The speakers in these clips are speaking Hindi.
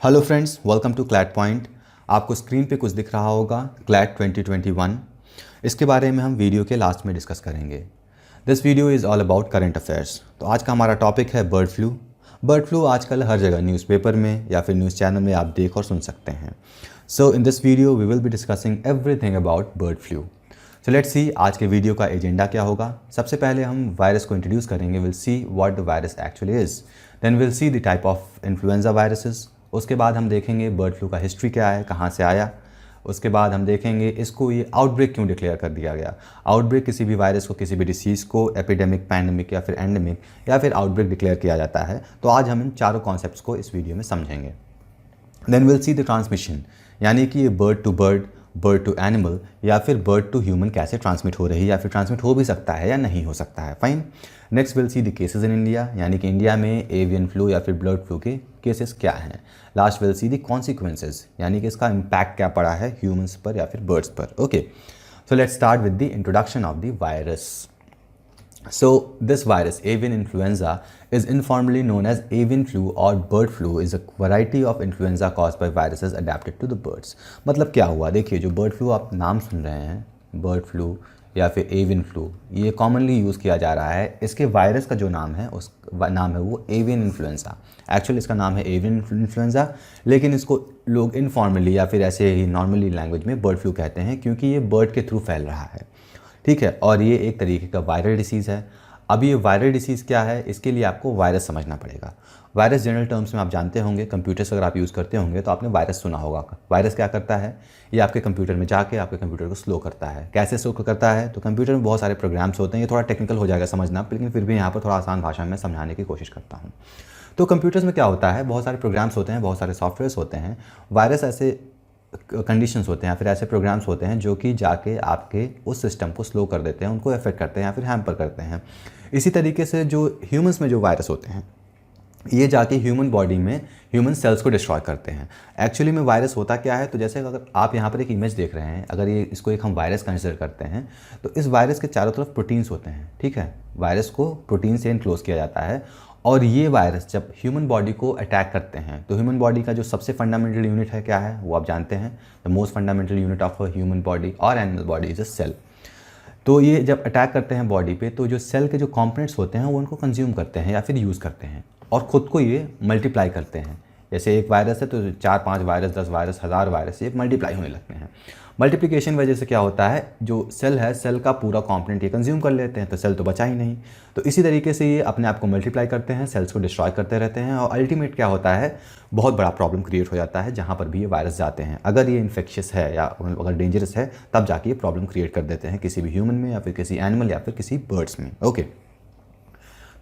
Hello friends, welcome to CLAT Point. आपको स्क्रीन पे कुछ दिख रहा होगा, क्लैट 2021। इसके बारे में हम वीडियो के लास्ट में डिस्कस करेंगे। This video is all about current affairs. तो आज का हमारा टॉपिक है बर्ड फ्लू। बर्ड फ्लू आजकल हर जगह न्यूज़पेपर में या फिर न्यूज़ चैनल में आप देख और सुन सकते हैं। So in this video we will be discussing everything about bird flu. So let's see आज के वीडियो का एजेंडा क्या होगा। सबसे पहले हम वायरस को इंट्रोड्यूस करेंगे। Will see what the virus actually is. Then will see the type of influenza viruses. उसके बाद हम देखेंगे बर्ड फ्लू का हिस्ट्री क्या है, कहाँ से आया। उसके बाद हम देखेंगे इसको ये आउटब्रेक क्यों डिक्लेयर कर दिया गया। आउटब्रेक किसी भी वायरस को, किसी भी डिसीज़ को एपिडेमिक, पैंडेमिक या फिर एंडेमिक या फिर आउटब्रेक डिक्लेयर किया जाता है। तो आज हम इन चारों कॉन्सेप्ट्स को इस वीडियो में समझेंगे। Then will see the transmission, यानी कि ये बर्ड टू एनिमल या फिर बर्ड टू ह्यूमन कैसे ट्रांसमिट हो रही है या फिर ट्रांसमिट हो भी सकता है या नहीं हो सकता है। Fine. Next will see the cases in India, यानी कि इंडिया में एवियन फ्लू या फिर बर्ड फ्लू के केसेस क्या हैं। Last will see the consequences, यानी कि इसका इम्पैक्ट क्या पड़ा है ह्यूमंस पर या फिर बर्ड्स पर। Okay, so let's start with the introduction of the virus. So this virus, avian influenza, is informally known as avian flu or bird flu, is a variety of influenza caused by viruses adapted to the birds. मतलब क्या हुआ, देखिए जो बर्ड फ्लू आप नाम सुन रहे हैं, बर्ड फ्लू या फिर एवियन फ्लू, ये कॉमनली यूज़ किया जा रहा है। इसके वायरस का जो नाम है उस नाम है वो एवियन इन्फ्लुएंजा। एक्चुअली इसका नाम है एवियन इन्फ्लुएंजा, लेकिन इसको लोग इनफॉर्मली या फिर ऐसे ही नॉर्मली लैंग्वेज में बर्ड फ्लू कहते हैं, क्योंकि ये बर्ड के थ्रू फैल रहा है। ठीक है, और ये एक तरीके का वायरल डिसीज़ है। अब ये वायरल डिसीज़ क्या है, इसके लिए आपको वायरस समझना पड़ेगा। वायरस जनरल टर्म्स में आप जानते होंगे, कंप्यूटर्स अगर आप यूज़ करते होंगे तो आपने वायरस सुना होगा। वायरस क्या करता है, ये आपके कंप्यूटर में जाके आपके कंप्यूटर को स्लो करता है। कैसे स्लो करता है, तो कंप्यूटर में बहुत सारे प्रोग्राम्स होते हैं। ये थोड़ा टेक्निकल हो जाएगा समझना, लेकिन फिर भी यहाँ पर थोड़ा आसान भाषा में समझाने की कोशिश करता हूँ। तो कंप्यूटर्स में क्या होता है, बहुत सारे प्रोग्राम्स होते हैं, बहुत सारे सॉफ्टवेयर्स होते हैं। वायरस ऐसे कंडीशंस होते हैं या फिर ऐसे प्रोग्राम्स होते हैं जो कि जाके आपके उस सिस्टम को स्लो कर देते हैं, उनको अफेक्ट करते हैं या फिर हैम्पर करते हैं। इसी तरीके से जो ह्यूमंस में जो वायरस होते हैं, ये जाके ह्यूमन बॉडी में ह्यूमन सेल्स को डिस्ट्रॉय करते हैं। एक्चुअली में वायरस होता क्या है, तो जैसे अगर आप यहाँ पर एक इमेज देख रहे हैं, अगर ये इसको एक हम वायरस कंसिडर करते हैं तो इस वायरस के चारों तरफ प्रोटीन्स होते हैं। ठीक है, वायरस को प्रोटीन से इनक्लोज किया जाता है, और ये वायरस जब ह्यूमन बॉडी को अटैक करते हैं तो ह्यूमन बॉडी का जो सबसे फंडामेंटल यूनिट है क्या है, वो आप जानते हैं। The most fundamental unit of a human body और animal body is a cell. तो ये जब अटैक करते हैं बॉडी पे, तो जो सेल के जो कंपोनेंट्स होते हैं वो उनको कंज्यूम करते हैं या फिर यूज़ करते हैं, और ख़ुद को ये मल्टीप्लाई करते हैं। जैसे एक वायरस है तो 4-5 वायरस, 10 वायरस, 1000 वायरस, ये मल्टीप्लाई होने लगते हैं। मल्टीप्लिकेशन वजह से क्या होता है, जो सेल है, सेल का पूरा कंपोनेंट ये कंज्यूम कर लेते हैं, तो सेल तो बचा ही नहीं। तो इसी तरीके से ये अपने आप को मल्टीप्लाई करते हैं, सेल्स को डिस्ट्रॉय करते रहते हैं, और अल्टीमेट क्या होता है, बहुत बड़ा प्रॉब्लम क्रिएट हो जाता है जहाँ पर भी ये वायरस जाते हैं। अगर ये इन्फेक्शियस है या अगर डेंजरस है, तब जाके ये प्रॉब्लम क्रिएट कर देते हैं किसी भी ह्यूमन में या फिर किसी एनिमल या फिर किसी बर्ड्स में। ओके,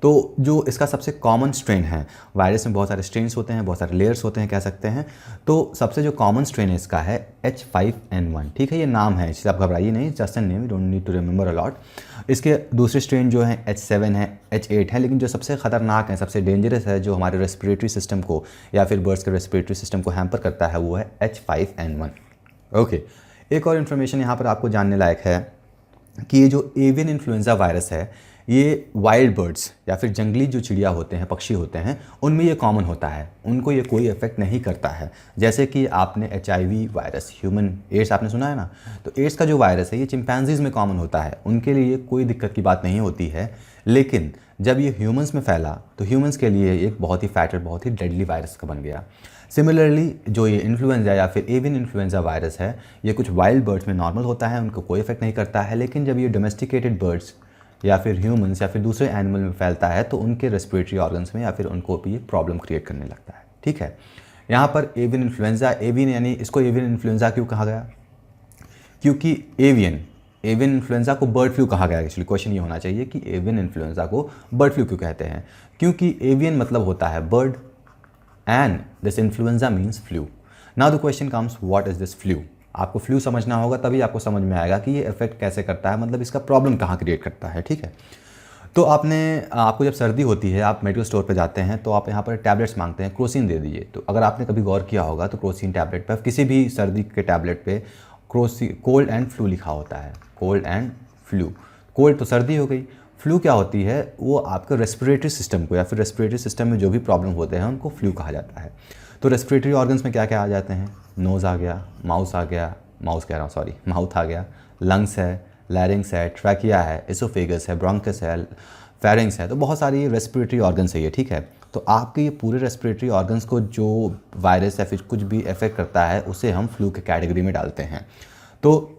तो जो इसका सबसे कॉमन स्ट्रेन है, वायरस में बहुत सारे स्ट्रेन्स होते हैं, बहुत सारे लेयर्स होते हैं कह सकते हैं। तो सबसे जो कॉमन स्ट्रेन है इसका है H5N1। ठीक है, ये नाम है, इसलिए आप घबराइए नहीं, just an name, you don't need to remember a lot. इसके दूसरे स्ट्रेन जो है H7 है, H8 है, लेकिन जो सबसे ख़तरनाक है, सबसे डेंजरस है, जो हमारे रेस्पिरेटरी सिस्टम को या फिर बर्ड्स के रेस्पिरेटरी सिस्टम को हैम्पर करता है, वो है H5N1। ओके, एक और इन्फॉर्मेशन यहाँ पर आपको जानने लायक है कि ये जो एवियन इन्फ्लुएंजा वायरस है, ये वाइल्ड बर्ड्स या फिर जंगली जो चिड़िया होते हैं, पक्षी होते हैं, उनमें ये कॉमन होता है, उनको ये कोई इफेक्ट नहीं करता है। जैसे कि आपने HIV वायरस, ह्यूमन एड्स आपने सुना है ना, तो एड्स का जो वायरस है ये चिंपैंजीज़ में कॉमन होता है, उनके लिए कोई दिक्कत की बात नहीं होती है। लेकिन जब ये ह्यूमंस में फैला तो ह्यूमंस के लिए एक बहुत ही फैटल, बहुत ही डेडली वायरस का बन गया। सिमिलरली जो ये इन्फ्लुएंजा या फिर एवियन इन्फ्लुएंजा वायरस है, ये कुछ वाइल्ड बर्ड्स में नॉर्मल होता है, उनको कोई इफेक्ट नहीं करता है। लेकिन जब ये डोमेस्टिकेटेड बर्ड्स या फिर ह्यूमंस या फिर दूसरे एनिमल में फैलता है, तो उनके रेस्पिरेटरी ऑर्गन्स में या फिर उनको भी प्रॉब्लम क्रिएट करने लगता है। ठीक है, यहाँ पर एवियन इन्फ्लुएंजा, एवियन यानी इसको एवियन इन्फ्लुएंजा क्यों कहा गया, क्योंकि एवियन इन्फ्लुएंजा को बर्ड फ्लू कहा गया। एक्चुअली क्वेश्चन ये होना चाहिए कि एवियन इन्फ्लुएंजा को बर्ड फ्लू क्यों कहते हैं, क्योंकि एवियन मतलब होता है bird and this influenza means flu. Now the question comes, what is this flu. आपको फ्लू समझना होगा, तभी आपको समझ में आएगा कि ये इफेक्ट कैसे करता है, मतलब इसका प्रॉब्लम कहाँ क्रिएट करता है। ठीक है, तो आपको जब सर्दी होती है, आप मेडिकल स्टोर पे जाते हैं तो आप यहाँ पर टैबलेट्स मांगते हैं, क्रोसिन दे दीजिए। तो अगर आपने कभी गौर किया होगा तो क्रोसिन टैबलेट पर, किसी भी सर्दी के टैबलेट पे कोल्ड एंड फ्लू लिखा होता है। कोल्ड एंड फ्लू, कोल्ड तो सर्दी हो गई, फ्लू क्या होती है, वो आपके रेस्पिरेटरी सिस्टम को या फिर रेस्पिरेटरी सिस्टम में जो भी प्रॉब्लम होते हैं उनको फ्लू कहा जाता है। तो रेस्पिरेटरी ऑर्गन्स में क्या क्या आ जाते हैं, नोज़ आ गया, माउथ आ गया, माउथ आ गया, लंग्स है, लैरिंग्स है, ट्रैकिया है, एसोफेगस है, ब्रोंकस है, फेरिंग्स है। तो बहुत सारी रेस्पिरेटरी ऑर्गन्स है ये, ठीक है। तो आपके ये पूरे रेस्पिरेटरी ऑर्गन्स को जो वायरस या फिर कुछ भी इफेक्ट करता है उसे हम फ्लू के कैटेगरी में डालते हैं। तो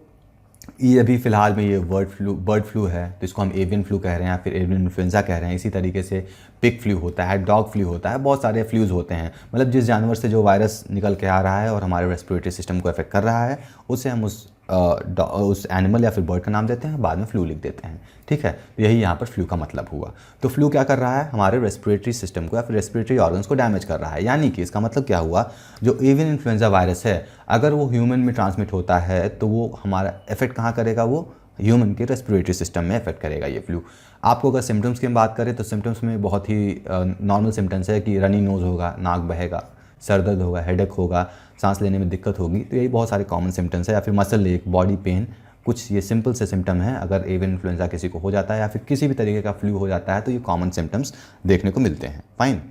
ये अभी फ़िलहाल में ये बर्ड फ्लू है, तो इसको हम एवियन फ्लू कह रहे हैं या फिर एवियन इन्फ्लुएंजा कह रहे हैं। इसी तरीके से पिग फ्लू होता है, डॉग फ्लू होता है, बहुत सारे फ्लूज़ होते हैं। मतलब जिस जानवर से जो वायरस निकल के आ रहा है और हमारे रेस्पिरेटरी सिस्टम को अफेक्ट कर रहा है, उसे हम उस एनिमल या फिर बर्ड का नाम देते हैं, बाद में फ्लू लिख देते हैं, ठीक है। तो यही यहाँ पर फ्लू का मतलब हुआ। तो फ्लू क्या कर रहा है, हमारे रेस्पिरेटरी सिस्टम को या फिर रेस्पिरेटरी ऑर्गन्स को डैमेज कर रहा है। यानी कि इसका मतलब क्या हुआ, जो एवियन इन्फ्लुएंजा वायरस है अगर वो ह्यूमन में ट्रांसमिट होता है तो वो हमारा इफेक्ट कहाँ करेगा, वो ह्यूमन के रेस्पिरेटरी सिस्टम में इफेक्ट करेगा ये फ्लू। आपको अगर सिम्टम्स की बात करें तो सिम्टम्स में बहुत ही नॉर्मल सिम्टम्स है कि रनी नोज़ होगा, नाक बहेगा, सर दर्द होगा, हेडेक होगा, सांस लेने में दिक्कत होगी। तो यही बहुत सारे कॉमन सिम्टम्स है। या फिर मसल एक, बॉडी पेन, कुछ ये सिंपल से सिम्टम है। अगर एवियन इन्फ्लुएंजा किसी को हो जाता है या फिर किसी भी तरीके का फ्लू हो जाता है तो ये कॉमन सिम्टम्स देखने को मिलते हैं। Fine,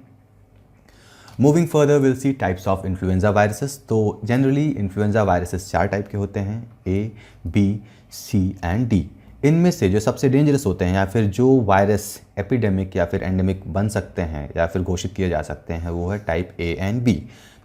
moving further will C types of influenza viruses. तो जनरली इन्फ्लुएंजा वायरसेस 4 टाइप के होते हैं, ए, बी, सी एंड डी। इनमें से जो सबसे डेंजरस होते हैं या फिर जो वायरस एपिडेमिक या फिर एंडेमिक बन सकते हैं या फिर घोषित किए जा सकते हैं वो है type A and B,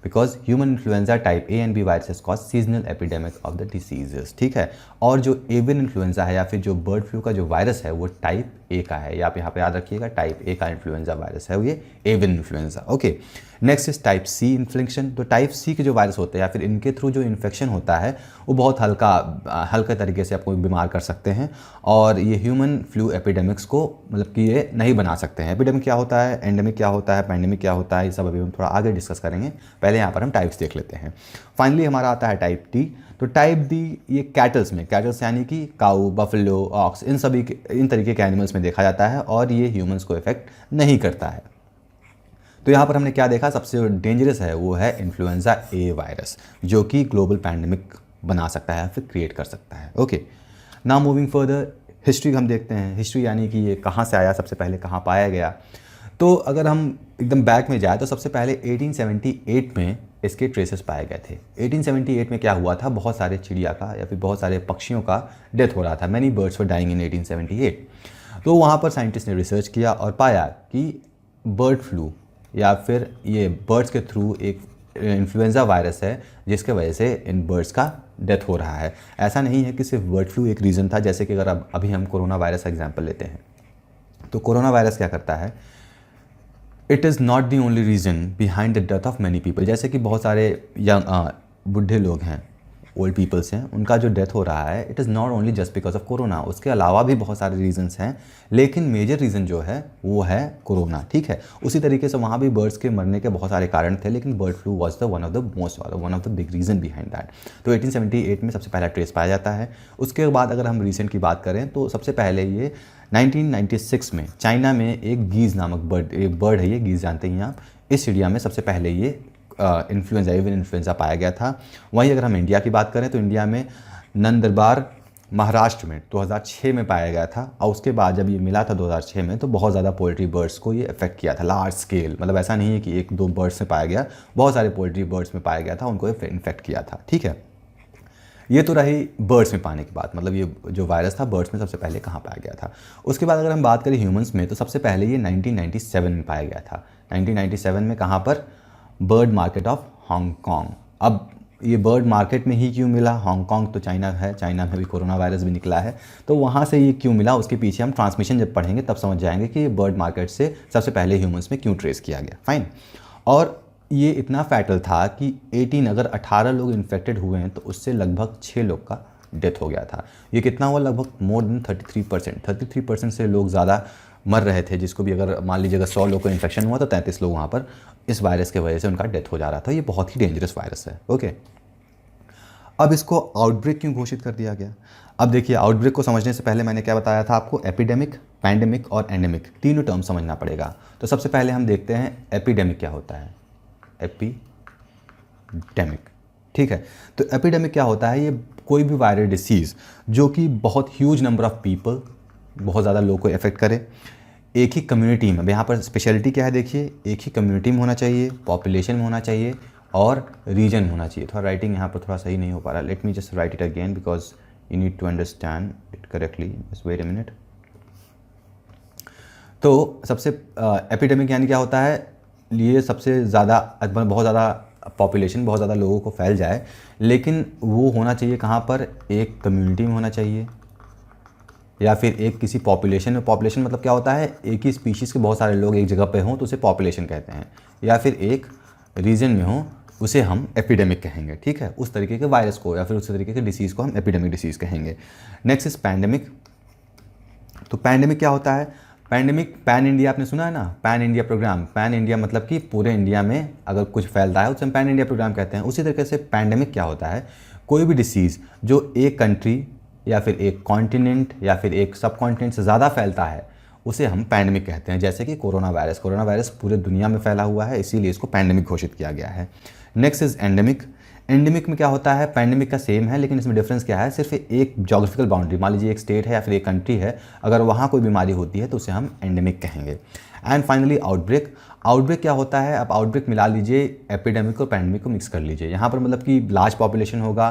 because human influenza type A and B viruses cause seasonal epidemic of the diseases, ठीक है। और जो एवियन इन्फ्लुएंजा है या फिर जो बर्ड फ्लू का जो वायरस है वो टाइप ए का है। आप यहाँ पे याद रखिएगा, टाइप ए का इन्फ्लुएंजा वायरस है वो ये avian influenza. Okay, next is type C infliction. तो टाइप सी के जो वायरस होते हैं या फिर इनके थ्रू जो इन्फेक्शन होता है वो बहुत हल्का तरीके से आपको बीमार कर सकते हैं और ये ह्यूमन फ्लू एपिडेमिक्स को मतलब कि ये नहीं बना सकते हैं। एपिडेमिक क्या होता है, एंडेमिक क्या होता है, पैंडेमिक क्या होता है, ये सब अभी हम थोड़ा आगे डिस्कस करेंगे। पहले यहाँ पर हम टाइप्स देख लेते हैं। फाइनली हमारा आता है टाइप डी। तो टाइप डी ये कैटल्स यानी कि काऊ, बफेलो, ऑक्स, इन तरीके के एनिमल्स में देखा जाता है और ये ह्यूमंस को इफेक्ट नहीं करता है। तो यहाँ पर हमने क्या देखा, सबसे डेंजरस है वो है इन्फ्लुएंजा ए वायरस, जो कि ग्लोबल पैंडेमिक बना सकता है फिर क्रिएट कर सकता है। Okay, now moving further, history हम देखते हैं। हिस्ट्री यानी कि ये कहाँ से आया, सबसे पहले कहाँ पाया गया। तो अगर हम एकदम बैक में जाए तो सबसे पहले 1878 में इसके ट्रेसेस पाए गए थे। 1878 में क्या हुआ था, बहुत सारे चिड़िया का या फिर बहुत सारे पक्षियों का डेथ हो रहा था। Many birds were dying in 1878। तो वहाँ पर साइंटिस्ट ने रिसर्च किया और पाया कि बर्ड फ्लू या फिर ये बर्ड्स के थ्रू एक इन्फ्लुएंजा वायरस है जिसके वजह से इन बर्ड्स का डेथ हो रहा है। ऐसा नहीं है कि सिर्फ बर्ड फ्लू एक रीज़न था। जैसे कि अगर अभी हम कोरोना वायरस का एग्जाम्पल लेते हैं तो कोरोना वायरस क्या करता है, it is not the only reason behind the death of many people. जैसे कि बहुत सारे बुढ़े लोग हैं, ओल्ड पीपल्स हैं, उनका जो डेथ हो रहा है, it is not only just because of corona. उसके अलावा भी बहुत सारे रीजंस हैं, लेकिन मेजर रीज़न जो है वो है कोरोना, ठीक है। उसी तरीके से वहाँ भी बर्ड्स के मरने के बहुत सारे कारण थे, लेकिन bird flu was the one of the big reason behind that. तो 1878 में सबसे पहला ट्रेस पाया जाता है। उसके बाद अगर हम रिसेंट की बात करें तो सबसे पहले ये 1996 में चाइना में एक गीज़ नामक एक बर्ड है, ये गीज़ जानते हैं आप, इस चिड़िया में सबसे पहले ये एवियन इन्फ्लुएंजा पाया गया था। वहीं अगर हम इंडिया की बात करें तो इंडिया में नंदरबार महाराष्ट्र में 2006 में पाया गया था। और उसके बाद जब ये मिला था 2006 में तो बहुत ज़्यादा पोल्ट्री बर्ड्स को ये इफेक्ट किया था, लार्ज स्केल। मतलब ऐसा नहीं है कि एक दो बर्ड्स में पाया गया, बहुत सारे पोल्ट्री बर्ड्स में पाया गया था, उनको इन्फेक्ट किया था, ठीक है। ये तो रही बर्ड्स में पाने की बात, मतलब ये जो वायरस था बर्ड्स में सबसे पहले कहाँ पाया गया था। उसके बाद अगर हम बात करें ह्यूमंस में तो सबसे पहले ये 1997 में पाया गया था। 1997 में कहाँ पर, बर्ड मार्केट ऑफ हांगकांग। अब ये बर्ड मार्केट में ही क्यों मिला, हांगकांग तो चाइना है, चाइना में भी कोरोना वायरस भी निकला है, तो वहाँ से ये क्यों मिला उसके पीछे हम ट्रांसमिशन जब पढ़ेंगे तब समझ जाएंगे कि ये बर्ड मार्केट से सबसे पहले ह्यूमंस में क्यों ट्रेस किया गया। फाइन, और ये इतना फैटल था कि 18 लोग इन्फेक्टेड हुए हैं तो उससे लगभग 6 लोग का डेथ हो गया था। ये कितना हुआ, लगभग मोर देन 33% से लोग ज़्यादा मर रहे थे। जिसको भी अगर मान लीजिए अगर 100 लोग को इन्फेक्शन हुआ तो 33 लोग वहाँ पर इस वायरस के वजह से उनका डेथ हो जा रहा था। ये बहुत ही डेंजरस वायरस है। ओके, अब इसको आउटब्रेक क्यों घोषित कर दिया गया। अब देखिए, आउटब्रेक को समझने से पहले मैंने क्या बताया था आपको, एपिडेमिक, पैंडेमिक और एंडेमिक, तीनों टर्म समझना पड़ेगा। तो सबसे पहले हम देखते हैं एपिडेमिक क्या होता है। एपिडेमिक, ठीक है। तो एपिडेमिक क्या होता है, ये कोई भी वायरल डिसीज़ जो कि बहुत ह्यूज नंबर ऑफ पीपल, बहुत ज़्यादा लोगों को इफेक्ट करे एक ही कम्युनिटी में। अब यहाँ पर स्पेशलिटी क्या है देखिए, एक ही कम्युनिटी में होना चाहिए, पॉपुलेशन में होना चाहिए और रीजन होना चाहिए। थोड़ा राइटिंग यहाँ पर थोड़ा सही नहीं हो पा रहा, let me just write it again because you need to understand it correctly, just wait a minute. तो सबसे एपिडेमिक यानी क्या होता है, ये सबसे ज़्यादा बहुत ज़्यादा पॉपुलेशन, बहुत ज़्यादा लोगों को फैल जाए, लेकिन वो होना चाहिए कहाँ पर, एक कम्युनिटी में होना चाहिए या फिर एक किसी पॉपुलेशन में। पॉपुलेशन मतलब क्या होता है, एक ही स्पीशीज़ के बहुत सारे लोग एक जगह पे हों तो उसे पॉपुलेशन कहते हैं, या फिर एक रीजन में हो उसे हम एपिडेमिक कहेंगे। ठीक है, उस तरीके के वायरस को या फिर उस तरीके के डिसीज़ को हम एपिडेमिक डिसीज़ कहेंगे। Next is pandemic. तो पैंडेमिक क्या होता है, पैंडेमिक पैन इंडिया आपने सुना है ना, pan India program. Pan India मतलब कि पूरे इंडिया में अगर कुछ फैलता है उसे हम पैन इंडिया प्रोग्राम कहते हैं। उसी तरीके से पैंडेमिक क्या होता है, कोई भी डिसीज़ जो एक कंट्री या फिर एक कॉन्टिनेंट या फिर एक सब कॉन्टिनेंट से ज़्यादा फैलता है उसे हम पैंडेमिक कहते हैं। जैसे कि कोरोना वायरस पूरे दुनिया में फैला हुआ है, इसीलिए इसको पैंडेमिक घोषित किया गया है। Next is endemic. एंडेमिक में क्या होता है, पैंडेमिक का सेम है लेकिन इसमें डिफरेंस क्या है, सिर्फ एक जोग्राफिकल बाउंड्री, मान लीजिए एक स्टेट है या फिर एक कंट्री है, अगर वहाँ कोई बीमारी होती है तो उसे हम एंडेमिक कहेंगे। And finally outbreak. आउटब्रेक क्या होता है, अब आउटब्रेक मिला लीजिए, एपिडेमिक और पैंडेमिक को मिक्स कर लीजिए। यहाँ पर मतलब कि लार्ज पॉपुलेशन होगा,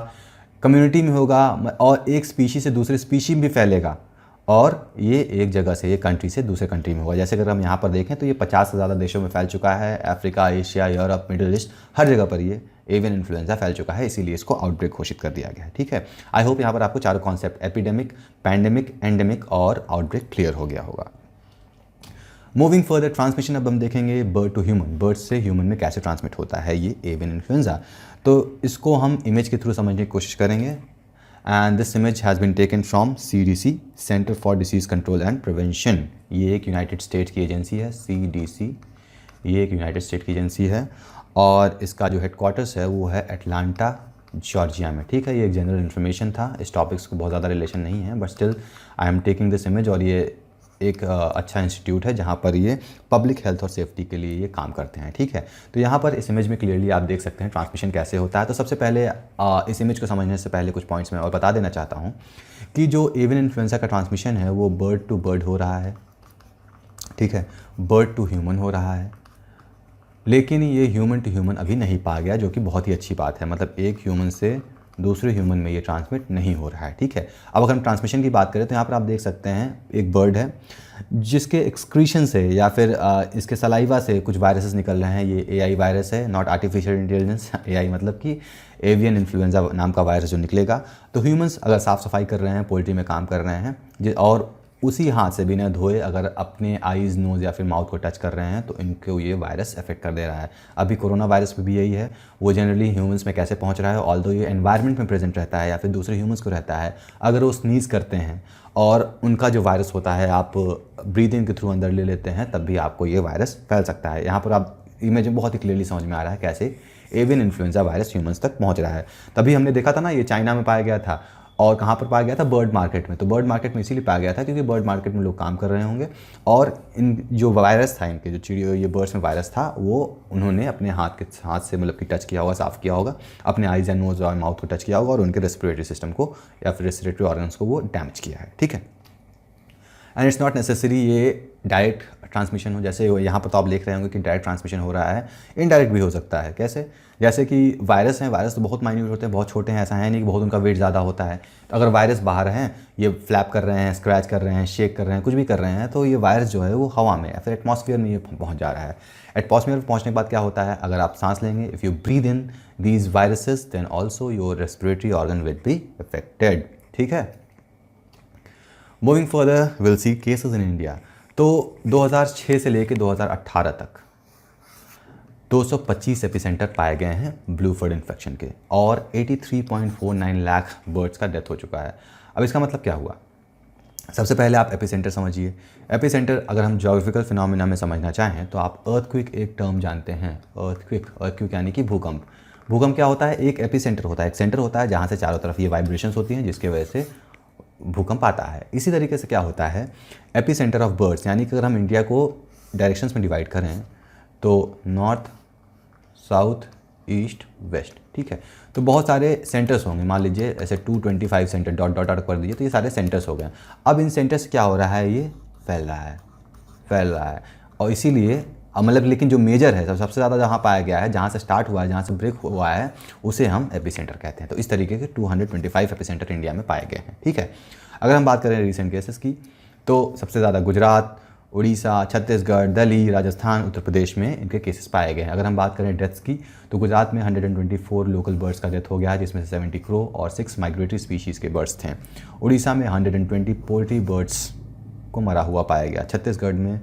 कम्युनिटी में होगा और एक स्पीशी से दूसरे स्पीशी में भी फैलेगा, और ये एक जगह से, एक कंट्री से दूसरे कंट्री में होगा। जैसे अगर हम यहाँ पर देखें तो ये 50 से ज़्यादा देशों में फैल चुका है, Africa, Asia, Europe, Middle East, हर जगह पर ये एवियन इन्फ्लुएंजा फैल चुका है, इसीलिए इसको आउटब्रेक घोषित कर दिया गया है। ठीक है, आई होप यहाँ पर आपको चारों कॉन्सेप्ट एपिडेमिक, पैंडेमिक, एंडेमिक और आउटब्रेक क्लियर हो गया होगा। मूविंग फर्दर, ट्रांसमिशन अब हम देखेंगे बर्ड टू ह्यूमन, बर्ड से ह्यूमन में कैसे ट्रांसमिट होता है ये एवियन इन्फ्लुएंजा। तो इसको हम इमेज के थ्रू समझने की कोशिश करेंगे। And this image has been taken from CDC, centre for disease control and prevention. ये एक यूनाइटेड स्टेट की एजेंसी है, CDC, ये एक यूनाइटेड स्टेट की एजेंसी है और इसका जो हेडक्वार्टर्स है वो है अटलांटा, जॉर्जिया में। ठीक है, ये एक जनरल इन्फॉर्मेशन था, इस टॉपिक्स को बहुत ज़्यादा रिलेशन नहीं है, but still I am taking this image. और ये एक अच्छा इंस्टीट्यूट है जहाँ पर ये पब्लिक हेल्थ और सेफ्टी के लिए ये काम करते हैं। ठीक है, तो यहाँ पर इस इमेज में क्लियरली आप देख सकते हैं ट्रांसमिशन कैसे होता है। तो सबसे पहले इस इमेज को समझने से पहले कुछ पॉइंट्स मैं और बता देना चाहता हूँ कि जो एवियन इन्फ्लुएंजा का ट्रांसमिशन है वो बर्ड टू बर्ड हो रहा है। ठीक है, बर्ड टू ह्यूमन हो रहा है, लेकिन ये ह्यूमन टू ह्यूमन अभी नहीं पाया गया, जो कि बहुत ही अच्छी बात है। मतलब एक ह्यूमन से दूसरे ह्यूमन में ये ट्रांसमिट नहीं हो रहा है। ठीक है, अब अगर हम ट्रांसमिशन की बात करें तो यहाँ पर आप देख सकते हैं एक बर्ड है जिसके एक्सक्रीशन से या फिर इसके सलाइवा से कुछ वायरसेस निकल रहे हैं। ये AI वायरस है, नॉट आर्टिफिशियल इंटेलिजेंस। AI मतलब कि एवियन इन्फ्लुएंजा नाम का वायरस जो निकलेगा। तो ह्यूमंस अगर साफ़ सफाई कर रहे हैं, पोल्ट्री में काम कर रहे हैं और उसी हाथ से बिना धोए अगर अपने आईज़, नोज़ या फिर माउथ को टच कर रहे हैं तो इनको ये वायरस अफेक्ट कर दे रहा है। अभी कोरोना वायरस पे भी यही है, वो जनरली ह्यूमंस में कैसे पहुंच रहा है, ऑल्दो ये एनवायरनमेंट में प्रेजेंट रहता है या फिर दूसरे ह्यूमंस को रहता है, अगर वो स्नीज़ करते हैं और उनका जो वायरस होता है आप ब्रीदिंग के थ्रू अंदर ले लेते हैं, तब भी आपको ये वायरस फैल सकता है। यहाँ पर आप इमेज में बहुत ही क्लियरली समझ में आ रहा है कैसे एवियन इन्फ्लुएंजा वायरस ह्यूमंस तक पहुँच रहा है। तभी हमने देखा था ना, ये चाइना में पाया गया था और कहाँ पर पाया गया था, बर्ड मार्केट में। तो बर्ड मार्केट में इसीलिए पाया गया था क्योंकि बर्ड मार्केट में लोग काम कर रहे होंगे और इन जो वायरस था, इनके जो चिड़ियों, ये बर्ड्स में वायरस था, वो उन्होंने अपने हाथ से मतलब कि टच किया होगा, साफ़ किया होगा, अपने आईज एंड नोज और माउथ को टच किया होगा और उनके रेस्पिरेटरी सिस्टम को या फिर रेस्पिरेटरी ऑर्गन्स को वो डैमेज किया है। ठीक है, एंड इट्स नॉट नेसेसरी ये डायरेक्ट ट्रांसमिशन हो, जैसे यहाँ पर तो आप देख रहे होंगे कि डायरेक्ट ट्रांसमिशन हो रहा है, इनडायरेक्ट भी हो सकता है। कैसे, जैसे कि वायरस हैं, वायरस तो बहुत माइन्यूट होते हैं, बहुत छोटे हैं, ऐसा है नहीं कि बहुत उनका वेट ज़्यादा होता है। तो अगर वायरस बाहर हैं, ये फ्लैप कर रहे हैं, स्क्रैच कर रहे हैं, शेक कर रहे हैं, कुछ भी कर रहे हैं, तो ये वायरस जो है वो हवा में या फिर एटमॉस्फेयर में ये पहुँच जा रहा है। एटमॉस्फेयर में पहुँचने के बाद क्या होता है, अगर आप सांस लेंगे, if you breathe in these viruses then also your respiratory organ will be affected. ठीक है, moving further will see cases in India. तो 2006 से लेकर 2018 तक 225 एपिसेंटर पाए गए हैं ब्लू फर्ड इन्फेक्शन के और 83.49 लाख बर्ड्स का डेथ हो चुका है। अब इसका मतलब क्या हुआ, सबसे पहले आप एपिसेंटर समझिए। एपिसेंटर अगर हम ज्योग्राफिकल फिनोमिना में समझना चाहें तो आप अर्थक्विक एक टर्म जानते हैं, अर्थक्विक यानी कि भूकंप। भूकंप क्या होता है, एक एपिसेंटर होता है, एक सेंटर होता है जहाँ से चारों तरफ ये वाइब्रेशंस होती हैं जिसकी वजह से भूकंप आता है। इसी तरीके से क्या होता है, एपिसेंटर ऑफ बर्ड्स, यानी कि अगर हम इंडिया को डायरेक्शंस में डिवाइड करें तो नॉर्थ, साउथ, ईस्ट, वेस्ट। ठीक है, तो बहुत सारे सेंटर्स होंगे, मान लीजिए ऐसे 225 सेंटर डॉट डॉट डॉट कर दीजिए, तो ये सारे सेंटर्स हो गए। अब इन सेंटर्स क्या हो रहा है, ये फैल रहा है और इसीलिए मतलब लेकिन जो मेजर है सबसे ज़्यादा जहाँ पाया गया है, जहाँ से स्टार्ट हुआ है, जहाँ से ब्रेक हुआ है, उसे हम एपिसेंटर कहते हैं। तो इस तरीके के 225 एपिसेंटर इंडिया में पाए गए हैं। ठीक है, अगर हम बात करें रीसेंट केसेस की तो सबसे ज़्यादा गुजरात, उड़ीसा, छत्तीसगढ़, दिल्ली, राजस्थान, उत्तर प्रदेश में इनके केसेस पाए गए हैं। अगर हम बात करें डेथ्स की तो गुजरात में 124 लोकल बर्ड्स का डेथ हो गया है, जिसमें से 70 क्रो और 6 माइग्रेटरी स्पीशीज़ के बर्ड्स थे। उड़ीसा में 120 पोल्ट्री बर्ड्स को मरा हुआ पाया गया। छत्तीसगढ़ में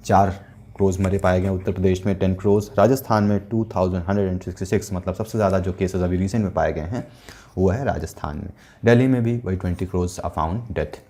4 क्रोज मरे पाए गए। उत्तर प्रदेश में 10 क्रोज। राजस्थान में 2166, मतलब सबसे ज़्यादा जो केसेस अभी रिसेंट में पाए गए हैं वो है राजस्थान में। दिल्ली में भी वही 20 crows are found death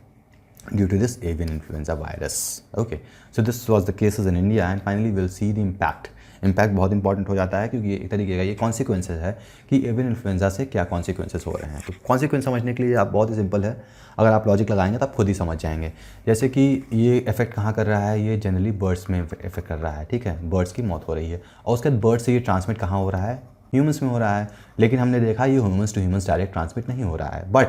due to this avian influenza virus. Okay, so this was the cases in India and finally we'll see the impact. Impact बहुत इंपॉर्टेंट हो जाता है क्योंकि ये एक तरीके का ये कॉन्सिक्वेंसेस है कि एवियन इन्फ्लुएंजा से क्या कॉन्सिक्वेंसेस हो रहे हैं। तो कॉन्सिक्वेंस समझने के लिए आप बहुत ही सिंपल है, अगर आप लॉजिक लगाएंगे तो आप खुद ही समझ जाएंगे। जैसे कि ये इफेक्ट कहाँ कर रहा है, ये जनरली बर्ड्स में इफेक्ट कर रहा है। ठीक है, बर्ड्स की मौत हो रही है और उसके बाद बर्ड से ये ट्रांसमिट कहाँ हो रहा है, ह्यूमंस में हो रहा है। लेकिन हमने देखा ये humans to humans direct transmit नहीं हो रहा है। But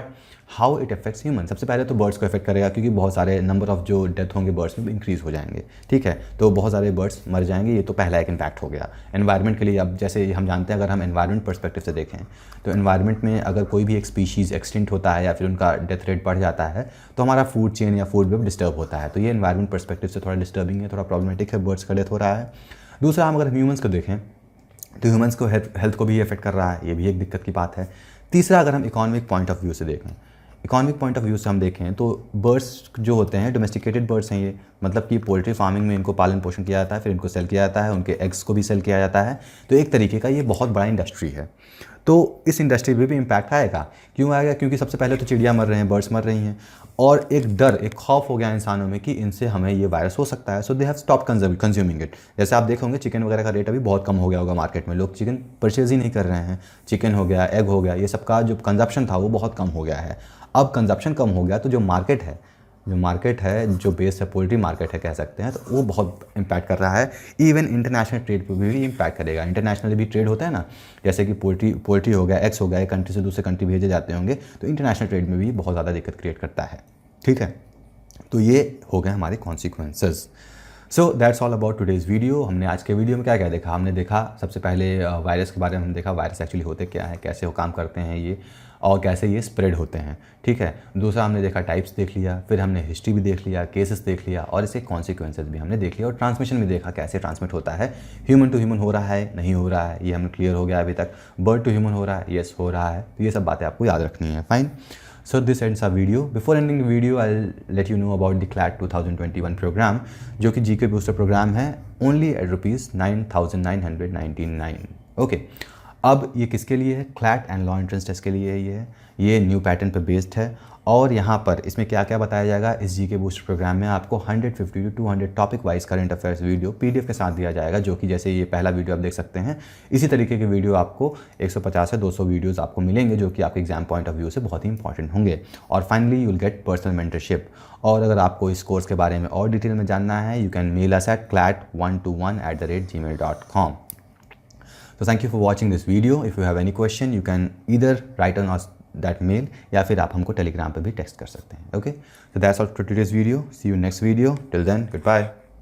how it affects human, सबसे पहले तो बर्ड्स को इफेक्ट करेगा क्योंकि बहुत सारे नंबर ऑफ जो डेथ होंगे बर्ड्स में इंक्रीज़ हो जाएंगे। ठीक है, तो बहुत सारे बर्ड्स मर जाएंगे, ये तो पहला एक इम्पैक्ट हो गया। एनवायरनमेंट के लिए अब जैसे हम जानते हैं, अगर हम एनवायरनमेंट पर्सपेक्टिव से देखें तो एनवायरनमेंट में अगर कोई भी एक स्पीशीज़ एक्सटिंक्ट होता है या फिर उनका डेथ रेट बढ़ जाता है तो हमारा फूड चेन या फूड वेब डिस्टर्ब होता है। तो ये एनवायरनमेंट पर्सपेक्टिव से थोड़ा डिस्टर्बिंग है, थोड़ा प्रॉब्लमेटिक है, बर्ड्स का डेथ हो रहा है। दूसरा, हम अगर ह्यूमन्स को देखें तो ह्यूमंस को हेल्थ को भी इफेक्ट कर रहा है, ये भी एक दिक्कत की बात है। तीसरा, अगर हम इकोनॉमिक पॉइंट ऑफ व्यू से देखें, इकोनॉमिक पॉइंट ऑफ व्यू से हम देखें तो बर्ड्स जो होते हैं डोमेस्टिकेटेड बर्ड्स हैं ये, मतलब कि पोल्ट्री फार्मिंग में इनको पालन पोषण किया जाता है, फिर इनको सेल किया जाता है, उनके एग्स को भी सेल किया जाता है। तो एक तरीके का ये बहुत बड़ा इंडस्ट्री है। तो इस इंडस्ट्री में भी इम्पैक्ट आएगा। क्यों आएगा? क्योंकि सबसे पहले तो चिड़िया मर रहे हैं, बर्ड्स मर रही हैं और एक डर, एक खौफ हो गया इंसानों में कि इनसे हमें ये वायरस हो सकता है। So they have stop consuming it. जैसे आप देखोगे चिकन वगैरह का रेट अभी बहुत कम हो गया होगा मार्केट में, लोग चिकन परचेज ही नहीं कर रहे हैं। चिकन हो गया, एग हो गया, ये सबका जो कंजप्शन था वो बहुत कम हो गया है। अब कंजप्शन कम हो गया तो जो मार्केट है, जो बेस है, पोल्ट्री मार्केट है कह सकते हैं, तो वो बहुत इम्पैक्ट कर रहा है। इवन इंटरनेशनल ट्रेड पर भी इम्पैक्ट करेगा। इंटरनेशनली भी ट्रेड होता है ना, जैसे कि पोल्ट्री हो गया, एग्स हो गया, एक कंट्री से दूसरे कंट्री भेजे जाते होंगे, तो इंटरनेशनल ट्रेड में भी बहुत ज़्यादा दिक्कत क्रिएट करता है। ठीक है, तो ये हो गए हमारे consequences. So that's all about today's video. हमने आज के वीडियो में क्या क्या देखा? हमने देखा सबसे पहले वायरस के बारे में, हमने देखा वायरस एक्चुअली होते क्या है, कैसे वो काम करते हैं ये, और कैसे ये स्प्रेड होते हैं। ठीक है, दूसरा हमने देखा टाइप्स देख लिया, फिर हमने हिस्ट्री भी देख लिया, केसेस देख लिया और इसके कॉन्सिक्वेंसेस भी हमने देख लिया, और ट्रांसमिशन भी देखा कैसे ट्रांसमिट होता है। ह्यूमन टू ह्यूमन हो रहा है, नहीं हो रहा है, ये हमें क्लियर हो गया अभी तक। बर्ड टू ह्यूमन हो रहा है, येस हो रहा है। तो ये सब बातें आपको याद रखनी है। Fine, so this ends our video. Before ending the video, I'll let you know about the CLAT 2021 program, जो कि GK बूस्टर प्रोग्राम है, only at ₹9,999. ओके, अब ये किसके लिए है? CLAT and law entrance test के लिए ये न्यू पैटर्न पर बेस्ड है। और यहाँ पर इसमें क्या क्या बताया जाएगा, इस GK बूस्टर प्रोग्राम में आपको 150 to 200 topic wise current affairs video PDF के साथ दिया जाएगा, जो कि जैसे ये पहला वीडियो आप देख सकते हैं, इसी तरीके के वीडियो आपको 150 से 200 वीडियोस आपको मिलेंगे, जो कि आपके एग्जाम पॉइंट ऑफ व्यू से बहुत ही इंपॉर्टेंट होंगे। और finally you will get personal mentorship. और अगर आपको इस कोर्स के बारे में और डिटेल में जानना है, you can mail us at clat121@gmail.com. So thank you for watching this video. If you have any question, you can either write on us that mail या फिर आप हमको टेलीग्राम पे भी टेक्स्ट कर सकते हैं. Okay, so that's all for today's video. See you next video. Till then, goodbye.